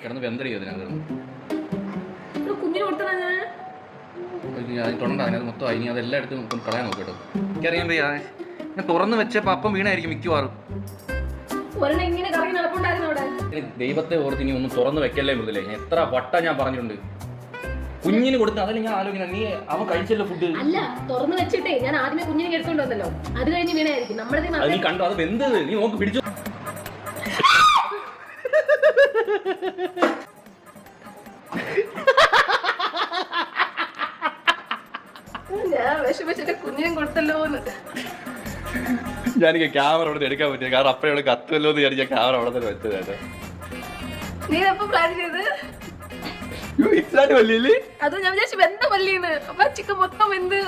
കിടന്ന് വെന്തടിയോ കുഞ്ഞിന് കൊടുത്തണ ഞാൻ തൊണ്ട അതിനകത്ത് മൊത്തം ഇനി അതെല്ലാം എടുത്ത് കളയാൻ നോക്കട്ടോ. എനിക്കറിയാൻ വയ്യ, ഞാൻ തുറന്ന് വെച്ചപ്പോ അപ്പം വീണായിരിക്കും മിക്കവാറും. ദൈവത്തെ ഓർത്ത് ഇനി ഒന്നും തുറന്ന് വെക്കല്ലേ മൃദുലേ. ഞാൻ എത്ര വട്ടം ഞാൻ പറഞ്ഞിട്ടുണ്ട് കുഞ്ഞിന് കൊടുത്ത്. അതല്ല ഞാൻ ആലോചിക്കണം, നീ അവൻ കഴിച്ചല്ലോ ഫുഡ്. അല്ല, തുറന്ന് വെച്ചിട്ടേ ഞാൻ ആദ്യമേ കുഞ്ഞിനെ എടുത്തോണ്ട് വന്നല്ലോ, അത് കഴിഞ്ഞ് വീണായിരിക്കും. നീ കണ്ടോ അത് വെന്തത്? നീ നോക്ക്, പിടിച്ചു. ഞാൻ വിഷമിച്ചിട്ട് കുഞ്ഞിനും കൊടുത്തല്ലോ. ഞാനിക്ക് ക്യാമറ അവിടെ എടുക്കാൻ പറ്റിയ കാരണം അപ്പഴവിടെ കത്തുമല്ലോ എന്ന് വിചാരിച്ച ക്യാമറ അവിടെ തന്നെ വെച്ചതാണ്. നീ എപ്പോ പ്ലാൻ ചെയ്ത്? അത് ഞാൻ വിചാരിച്ചു വെന്ത പല്ലിന്ന്. അപ്പൊ ചിക്കൻ മൊത്തം വെന്ത്.